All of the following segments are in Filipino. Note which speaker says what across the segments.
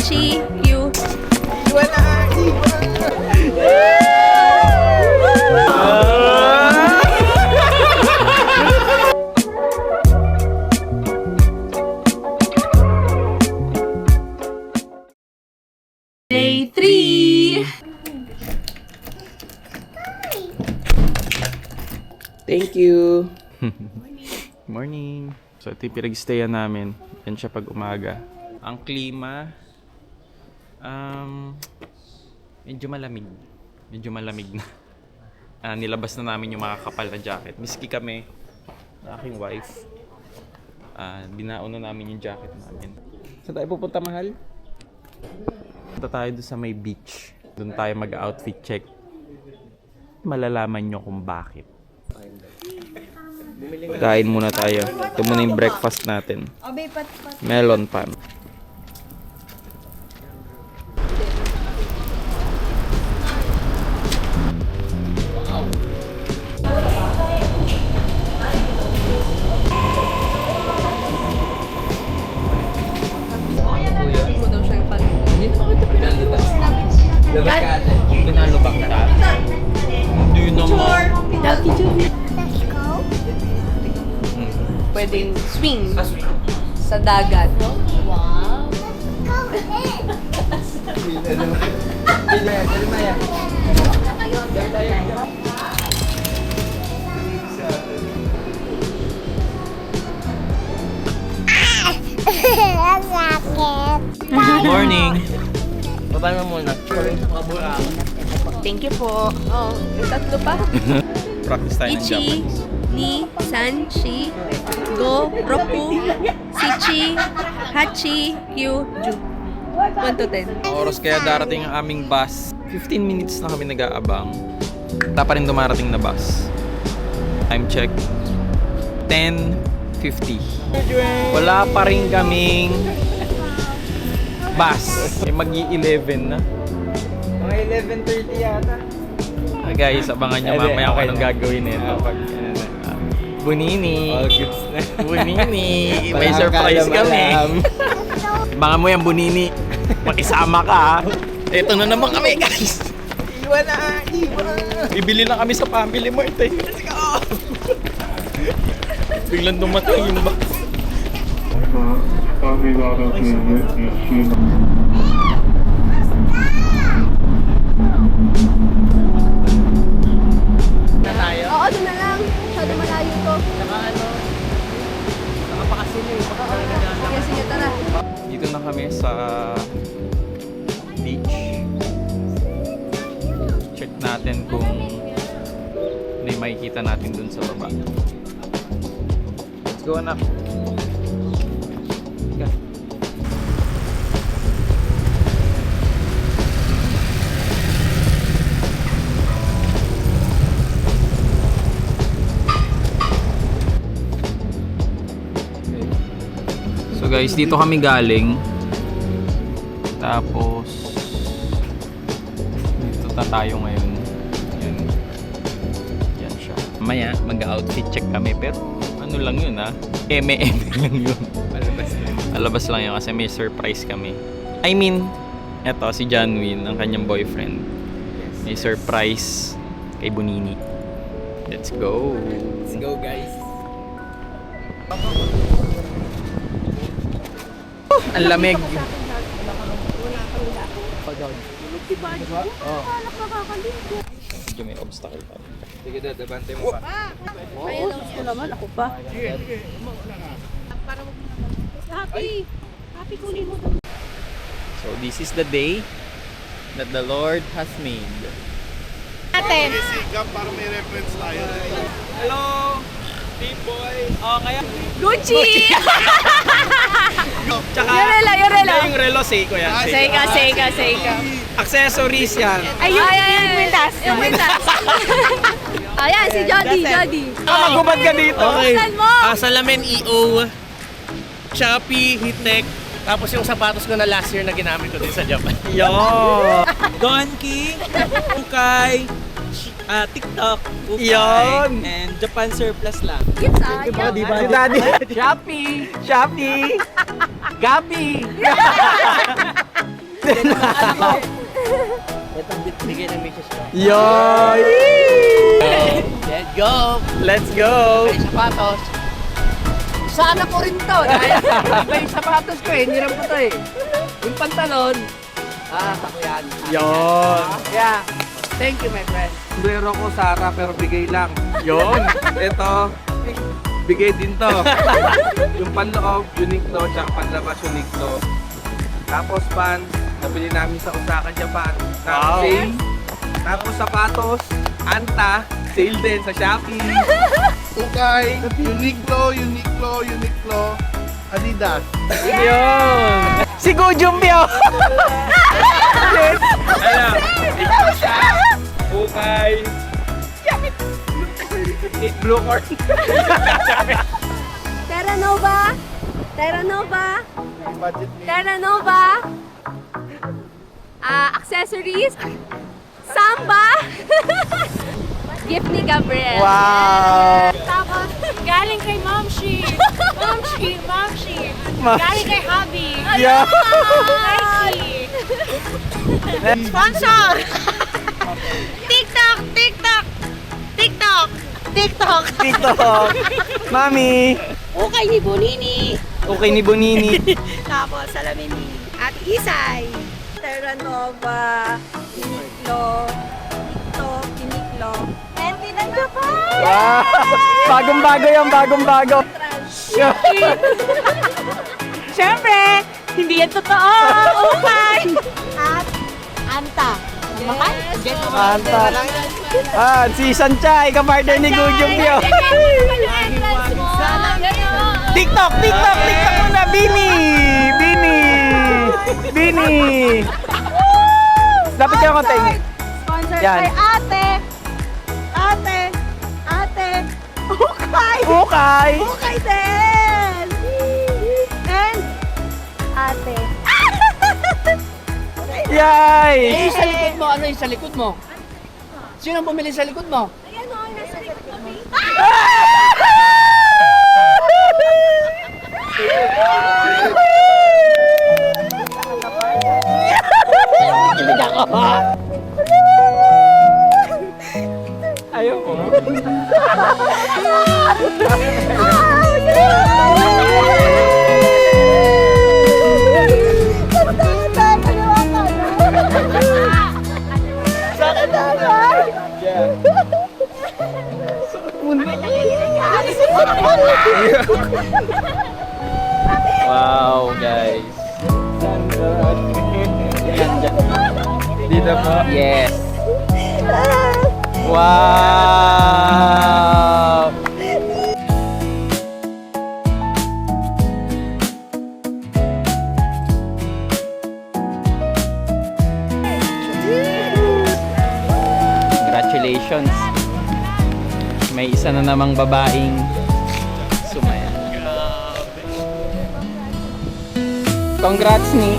Speaker 1: Hachi, Q.
Speaker 2: Iwan na!
Speaker 1: Day 3!
Speaker 2: Thank you!
Speaker 3: Morning! So ito yung pinag-stayan namin. Yan siya pag umaga. Ang klima, medyo malamig. Medyo malamig na. Nilabas na namin yung mga kapal na jacket. Miski kami, na aking wife. Binaon na namin yung jacket namin. Saan tayo pupunta, mahal? Punta tayo doon sa may beach. Doon tayo mag-outfit check. Malalaman nyo kung bakit. Kain muna tayo. Ito muna yung breakfast natin. Melon pan.
Speaker 1: Hindi mo daw siya yung pag-
Speaker 3: Pinalubak ka? Hindi naman.
Speaker 1: Pwedeng swing sa dagat. Wow!
Speaker 3: Morning!
Speaker 2: Baba na muna.
Speaker 1: Thank you po. Oh, yung tatlo pa.
Speaker 3: Practice tayo ng
Speaker 1: Ichi,
Speaker 3: Japanese.
Speaker 1: Ni, San, Shi, Go, Roku, Sichi, Hachi, Q, Ju. 1 to 10.
Speaker 3: Oras kaya darating ang aming bus. 15 minutes na kami nag-aabang. Wala pa rin dumarating na bus. Time check. 10:50. Wala pa rin kaming bus. Mag-11 na.
Speaker 2: Mga 11:30 yata.
Speaker 3: Guys, abangan nyo mamaya kung anong gagawin nito. Bunini.
Speaker 2: All goods na.
Speaker 3: Bunini. May surprise kami. Abangan mo yan, Bunini. Makisama ka, ha? Ito na naman kami, guys.
Speaker 2: Iwan na! Iwan!
Speaker 3: Bibili na kami sa family mo. Ito. Let's go! Biglang dumating yung bus.
Speaker 2: Na tayo?
Speaker 1: Oo, doon na lang. Masyado malayo to.
Speaker 2: Nakapakasin yung
Speaker 1: Sige, sige, tara.
Speaker 3: Dito na kami sa beach. Check natin kung may makikita natin dun sa baba. Let's go, anak. Go. So guys, dito kami galing. Tapos dito tayo ngayon. Yan. Yan siya. Mamaya mag-outfit check kami, pero ano lang yun, ha? Eme-eme lang yun. Alabas lang yun kasi may surprise kami. I mean, eto si Janwin, ang kanyang boyfriend. May surprise kay Bunini. Let's go.
Speaker 2: Let's go, guys.
Speaker 3: Ang lamig. Medyo may obstacle pa.
Speaker 2: Sige, dadabante mo pa.
Speaker 1: Ayun, gusto naman. Ako pa. Happy kunin mo.
Speaker 3: So this is the day that the Lord has made.
Speaker 1: Ate.
Speaker 4: Para may reference tayo.
Speaker 3: Hello, team boy. Oh, kaya
Speaker 1: Gucci!
Speaker 3: tsaka
Speaker 1: Yorela, Yorela.
Speaker 3: yung relo Seiko yan.
Speaker 1: Seika, Seika, Seika.
Speaker 3: Accessories yan.
Speaker 1: Ayun, yung kwintas. Yung kwintas. Ayan, si Jody, Jody.
Speaker 3: Magubad ka dito.
Speaker 1: Saan mo?
Speaker 5: Salamin EO, Shopee, Hitek, tapos yung sapatos ko na last year na ginamit ko din sa Japan.
Speaker 3: Yo.
Speaker 6: Donkey, Ukay, TikTok, Ukay,
Speaker 3: Yon.
Speaker 6: and Japan surplus lang.
Speaker 1: Sayang.
Speaker 3: Di ba? Si Daddy.
Speaker 6: Shopee, Gabi.
Speaker 5: Ito bigay ng misis ko.
Speaker 6: Yoy!
Speaker 5: Let's go!
Speaker 6: Let's go!
Speaker 5: May sapatos. Sana ko rin to. Dahil iba yung sapatos ko eh. Hiniram ko to eh. Yung pantalon. Ako yan.
Speaker 6: Yon!
Speaker 5: Kaya, thank you my friend.
Speaker 2: Sombrero ko Sara pero bigay lang.
Speaker 6: Yon!
Speaker 2: Ito, bigay din to. Yung panloob, unique to, tsaka panlabas, unique to. Tapos pants, nabili namin sa Osaka, Japan.
Speaker 6: Wow.
Speaker 2: Sale. Tapos sapatos, Anta, sale din sa Shopee.
Speaker 4: Ukay, Uniqlo, Uniqlo, Uniqlo, Adidas.
Speaker 6: Yon! Si Gujumpyo!
Speaker 3: Ano? Ikaw siya. Okay. Blue corn.
Speaker 1: Terra Nova. Terra Nova.
Speaker 4: Budget ni
Speaker 1: Terra Nova. Accessories. Samba. Gift ni Gabriel.
Speaker 6: Wow!
Speaker 7: Tapos, galing kay Momshi. Momshi. Galing kay Hubby.
Speaker 6: Yo!
Speaker 7: Nike. Sponsor! TikTok.
Speaker 6: TikTok! Mami!
Speaker 7: Okay ni Bonini.
Speaker 6: Okay ni Bonini.
Speaker 7: Tapos, salamin ni Ate Isay.
Speaker 1: Terra Nova. Uniqlo. Uniqlo. And Pinang Japan.
Speaker 6: Wow! Bagong-bago yan, bagong-bago.
Speaker 7: Siyempre, hindi yan totoo. Okay. At Anta.
Speaker 6: Anta. Si Sanchay, kapartner ni Gujumpyo. TikTok muna, Bini! Dapat yung konting.
Speaker 7: Sponsor
Speaker 6: Yan.
Speaker 7: kay Ate.
Speaker 6: Ukay!
Speaker 7: Okay din. And Ate.
Speaker 6: Yay!
Speaker 5: Eh, sa likod mo, ano yung sa likod mo? Sino ang bumili sa likod mo?
Speaker 7: Ayan o, nasa likod mo.
Speaker 6: Ayaw ko. Wow, guys. Dito po. Yes. Wow! Congratulations. May isa na namang babaeng sumaya. Congrats ni.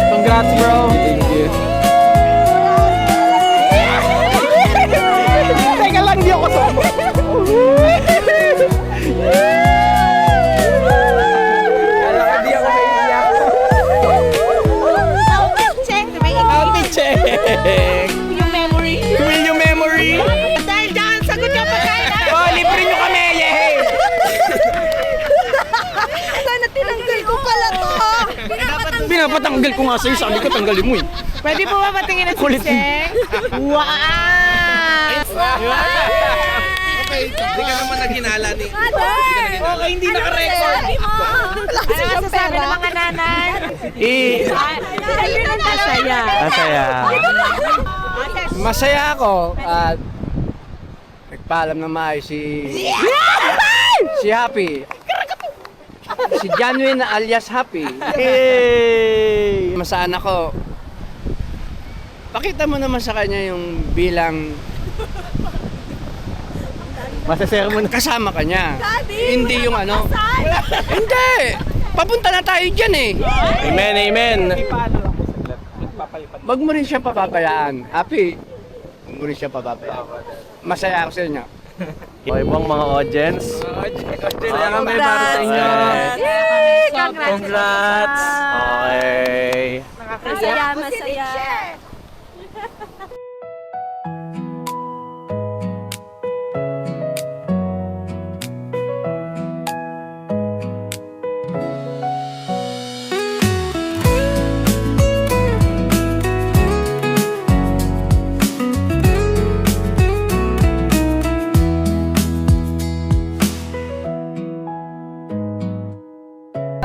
Speaker 6: Congrats, bro. Thank you. Teka lang, di ako sama. Kala ko di ako maiiyak. Happy check!
Speaker 7: Yung memory.
Speaker 6: Will you memory?
Speaker 7: Dahil dyan, sagot ka pagkain na.
Speaker 6: Oh, libre nyo kami! Yay!
Speaker 1: Sana tinanggal ko pala to.
Speaker 6: Pinapatanggal ko nga sa'yo, sabi ko tanggalin mo eh.
Speaker 7: Pwede po ba patingin ang
Speaker 6: Kulit.
Speaker 7: siseng? Wow!
Speaker 2: Hindi ka naman naghinala ni...
Speaker 6: Okay, hindi naka-record.
Speaker 7: Ano masasabi ng mga nanay? Masaya.
Speaker 6: Masaya. Masaya ako at nagpaalam na maayos si Happy. Si Janwin alias Happy. Hey! Masaan ako. Pakita mo naman sa kanya yung bilang masasaya mo na kasama ka niya. Hindi yung ano. Hindi! Papunta na tayo dyan eh. Amen, amen. Wag mo rin siya papabayaan. Happy, wag mo rin siya papabayaan. Masaya ako sa inyo.
Speaker 2: O ibang mga audience. Saya kami para sa inyo. Congrats! Okay.
Speaker 1: Masaya, masaya.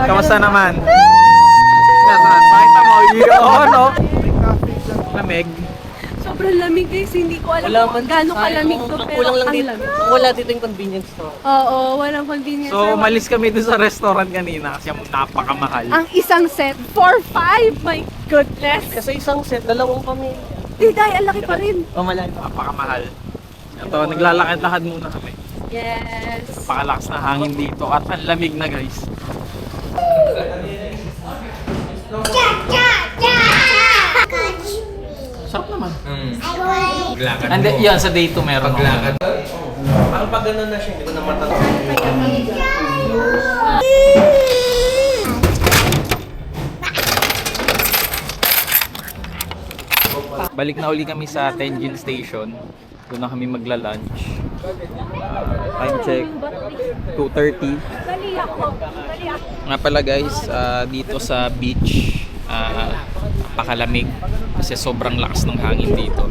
Speaker 3: Kamusta naman? Nasaan? Pakita mo. Oo, no? Lamig.
Speaker 1: Sobrang lamig guys, hindi ko alam kung gaano kalamig to, pero ang lamig.
Speaker 5: Wala dito yung convenience store.
Speaker 1: Oo, walang convenience.
Speaker 3: So, umalis kami dun sa restaurant kanina kasi napakamahal.
Speaker 1: Ang isang set, 4-5! My goodness!
Speaker 5: Kasi isang set, dalawang kami.
Speaker 1: Diday, ang laki pa rin.
Speaker 3: Napakamahal. Ito, naglalakad-lakad muna kami.
Speaker 1: Yes!
Speaker 3: Napakalakas na hangin dito at ang lamig na guys. Sarap naman.
Speaker 2: Paglakad
Speaker 3: And then, yan, sa day 2 meron.
Speaker 2: Paglakad. Parang pag ganun na siya, hindi ko na matanong.
Speaker 3: Balik na uli kami sa Tenjin Station. Doon na kami magla-lunch. Time check, 2:30. Nga pala guys, dito sa beach, napakalamig kasi sobrang lakas ng hangin dito.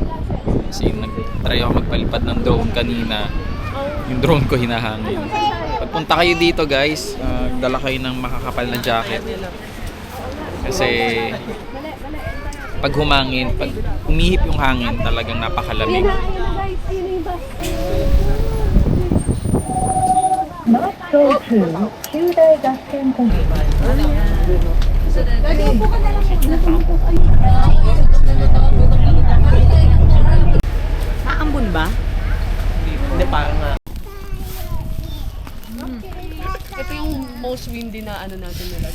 Speaker 3: Kasi nag-try ako magpalipad ng drone kanina. Yung drone ko hinahangin. Pagpunta kayo dito guys, dala kayo ng makakapal na jacket. Kasi pag humangin, pag umihip yung hangin, talagang napakalamig.
Speaker 7: Maambon ba?
Speaker 5: Hindi, parang nga.
Speaker 1: Ito yung most windy na ano natin nila.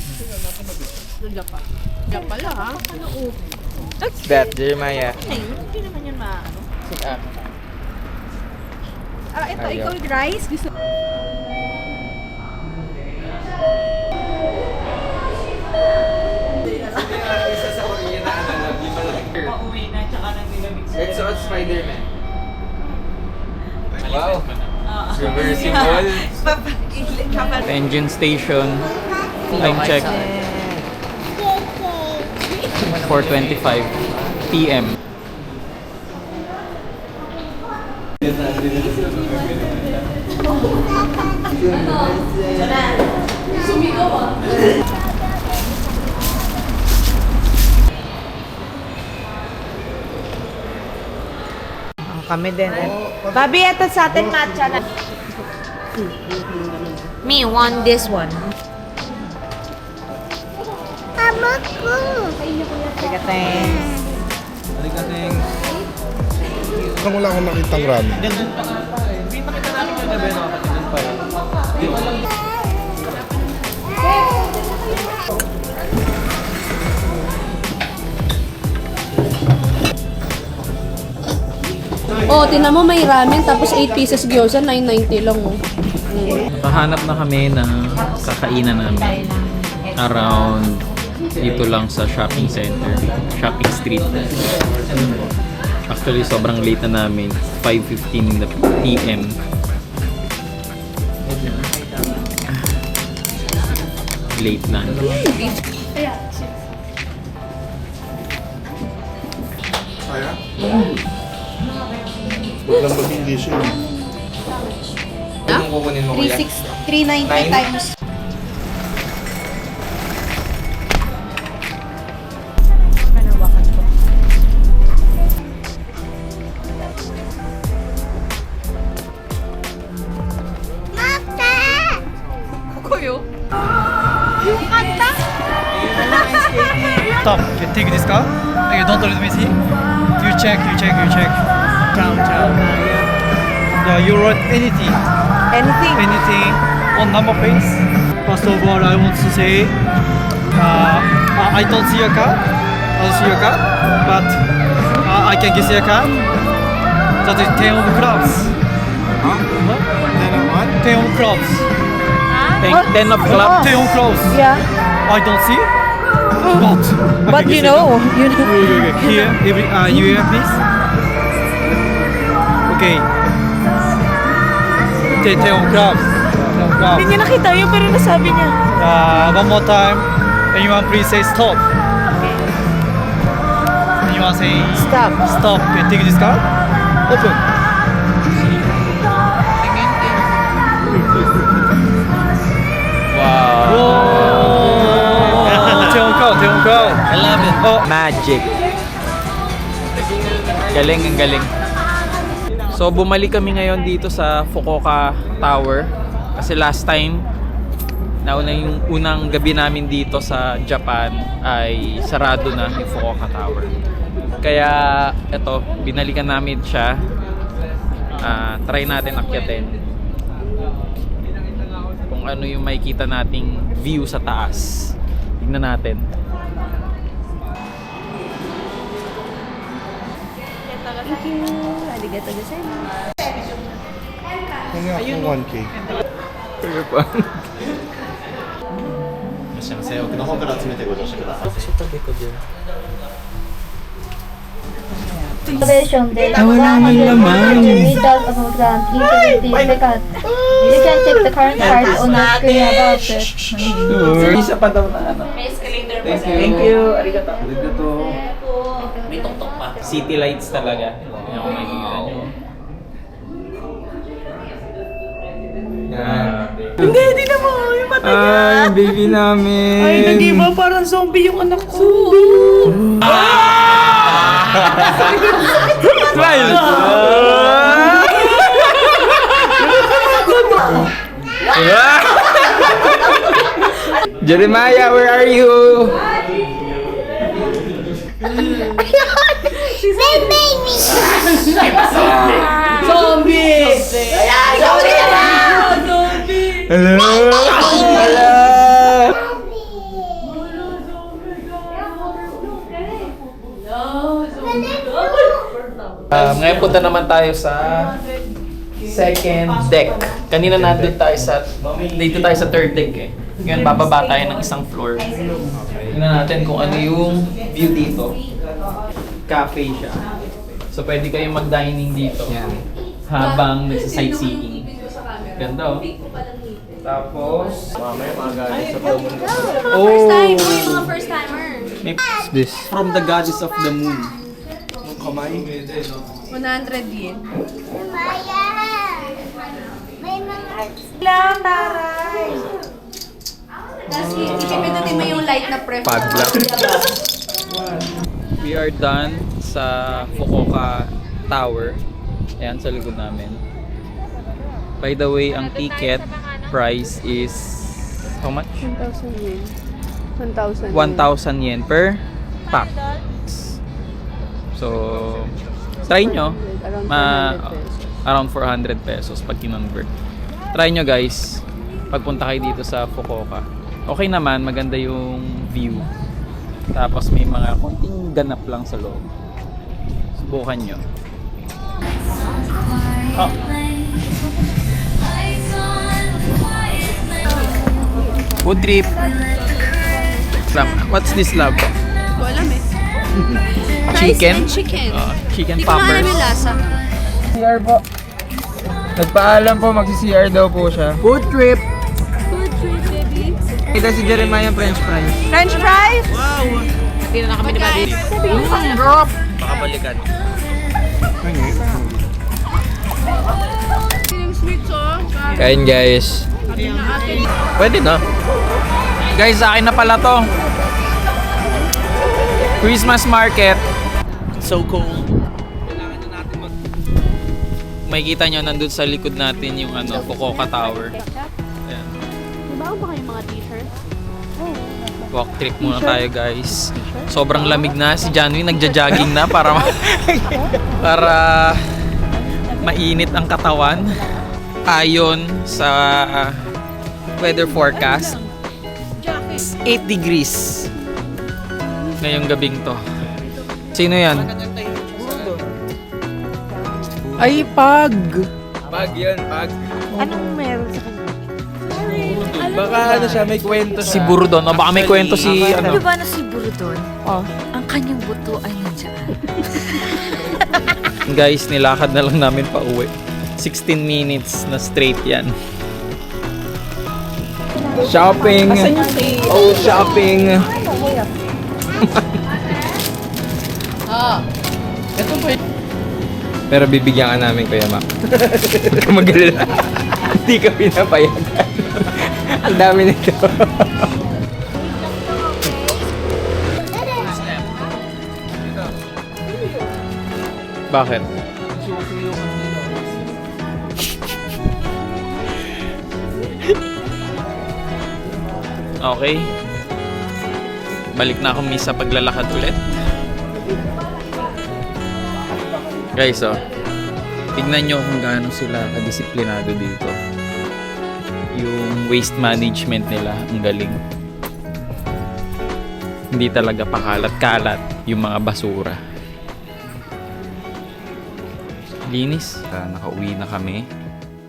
Speaker 1: Ng Japan. Japan lang ha?
Speaker 2: What's that, Jeremiah?
Speaker 7: Hindi naman yun maano.
Speaker 1: Ito, ikaw rice. Gusto
Speaker 2: Isa sa Korea na ano, di ba Let's watch Spider-Man. Wow. Reversible.
Speaker 3: Tenjin Station, time check, 4:25 PM.
Speaker 7: Kami din. Babi, ito sa atin matcha na. Me want this one. Sige, thanks.
Speaker 2: Halikating.
Speaker 4: Parang wala akong nakitang ramen.
Speaker 1: Oh, tinan mo may ramen tapos 8 pieces gyoza, 990 lang oh.
Speaker 3: Nakahanap na kami ng kakainan namin around dito lang sa shopping center, shopping street. Actually, sobrang late na namin, 5:15 in the PM. Late na.
Speaker 4: Huwag lang mag-English yun.
Speaker 2: Anong kukunin mo kuya?
Speaker 1: 390 times.
Speaker 8: Stop. You take this car. You don't let me see. You check. Ciao. Yeah, you write anything on number plates. First of all, I want to say, I don't see your car. But I can guess your car. That is 10 of clubs. Huh? Taeyeon Clubs.
Speaker 3: 10 of club.
Speaker 8: Taeyeon Clubs.
Speaker 7: Yeah.
Speaker 8: I don't see. But.
Speaker 7: But you know.
Speaker 8: Here, you here, please. Okay. Taeyeon Clubs. Taeyeon Clubs.
Speaker 7: Hindi niya nakita yun, pero nasabi niya.
Speaker 8: One more time. Anyone please say stop. Anyone say
Speaker 7: Stop.
Speaker 8: stop. Okay, take this card. Open.
Speaker 3: Wow.
Speaker 8: Taeyeon Club.
Speaker 3: I love it. Oh. Magic. Galing, ang galing. So, bumalik kami ngayon dito sa Fukuoka Tower. Kasi last time, nauna yung unang gabi namin dito sa Japan ay sarado na yung Fukuoka Tower. Kaya, eto, binalikan namin siya. Try natin akyatin. Kung ano yung makikita nating view sa taas. Tingnan natin.
Speaker 1: Thank you. Arigatou gozaimasu.
Speaker 4: Kung ako 1K.
Speaker 9: Observation day 120 meters above ground, each 50 seconds. You can check the current part on the screen above it.
Speaker 3: Isa pa daw na ano. Thank you. Arigato. May tok-tok pa. City lights talaga. Yan kung makikita nyo.
Speaker 7: Hindi, di na mo. Yung mata niya.
Speaker 3: Ay, baby namin.
Speaker 7: Ay, nag-iba. Parang zombie yung anak ko.
Speaker 3: Smile! Jeremiah, where are you? Ngayon punta naman tayo sa second deck. Kanina nandun tayo dito tayo sa third deck eh. Ngayon bababa tayo ng isang floor. Tingnan natin kung ano yung view dito. Cafe siya. So pwede kayong mag-dining dito habang nagsa-sightseeing. Ganda oh. Tapos,
Speaker 1: First time. Uy, mga first timer.
Speaker 3: this from the goddess of the moon.
Speaker 1: 100 yen.
Speaker 7: Lang, taray.
Speaker 1: Tapos ipipindutin mo yung light na pref.
Speaker 3: Padlock. We are done sa Fukuoka Tower. Ayan sa likod namin. By the way, ang ticket price is how much?
Speaker 1: 1,000 yen. 1,000
Speaker 3: 1,000 yen per pack. So, try nyo. Around 400 pesos pag kinonvert. Try nyo guys. Pagpunta kayo dito sa Fukuoka. Okay naman, maganda yung view. Tapos may mga konting ganap lang sa loob. Subukan nyo. Oh. Food trip. What's this, love?
Speaker 1: Ko alam eh.
Speaker 3: Chicken?
Speaker 1: Rice and chicken.
Speaker 3: Chicken
Speaker 1: Hindi ko na alam
Speaker 3: poppers.
Speaker 1: yung lasa.
Speaker 2: CR po. Nagpaalam po, magsi-CR daw po siya.
Speaker 3: Food trip.
Speaker 1: Food trip, baby.
Speaker 2: Kita si Jeremiah yung french fries.
Speaker 7: French fries?
Speaker 1: Hindi na kami ni Babi.
Speaker 3: Makabalikan.
Speaker 1: Yung sweets oh.
Speaker 3: Kain guys. Pwede na. Guys, sa akin na pala to. Christmas market. So cold. Makikita nyo nandun sa likod natin yung Fukuoka Tower. Ayan.
Speaker 1: Diba ba kayong mga t-shirt?
Speaker 3: Walk trip muna tayo guys. Sobrang lamig na. Si Janwy nagja-jogging na para para mainit ang katawan. Ayon sa weather forecast, 8 degrees ngayong gabing to. Sino yan? Ay, pag!
Speaker 2: Bag yun, bag.
Speaker 7: Anong meron sa kanya?
Speaker 2: Baka ano siya, may kwento siya.
Speaker 3: Si Burudon, o baka may kwento si ano.
Speaker 10: Di ba na si Burudon?
Speaker 7: Oh.
Speaker 10: Ang kanyang buto ay nandiyan.
Speaker 3: Guys, nilakad na lang namin pa uwi. 16 minutes na straight yan. Shopping! Oh, shopping!
Speaker 6: Ito ba yun?
Speaker 3: Pero bibigyan ka namin, Kuya Mac. Huwag ka mag-alala. Hindi ka pinapayagan. Ang dami nito. Bakit? Okay. Balik na ako sa paglalakad ulit. Guys, tignan nyo kung gaano sila kadisiplinado dito. Yung waste management nila, ang galing. Hindi talaga pakalat-kalat yung mga basura. Linis. Nakauwi na kami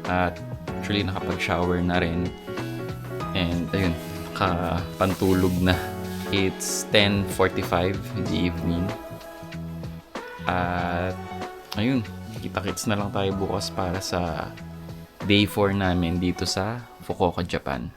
Speaker 3: at actually nakapag-shower na rin. And ayun, nakapantulog na. It's 10:45 in the evening. At ayun, kita-kits na lang tayo bukas para sa day 4 namin dito sa Fukuoka, Japan.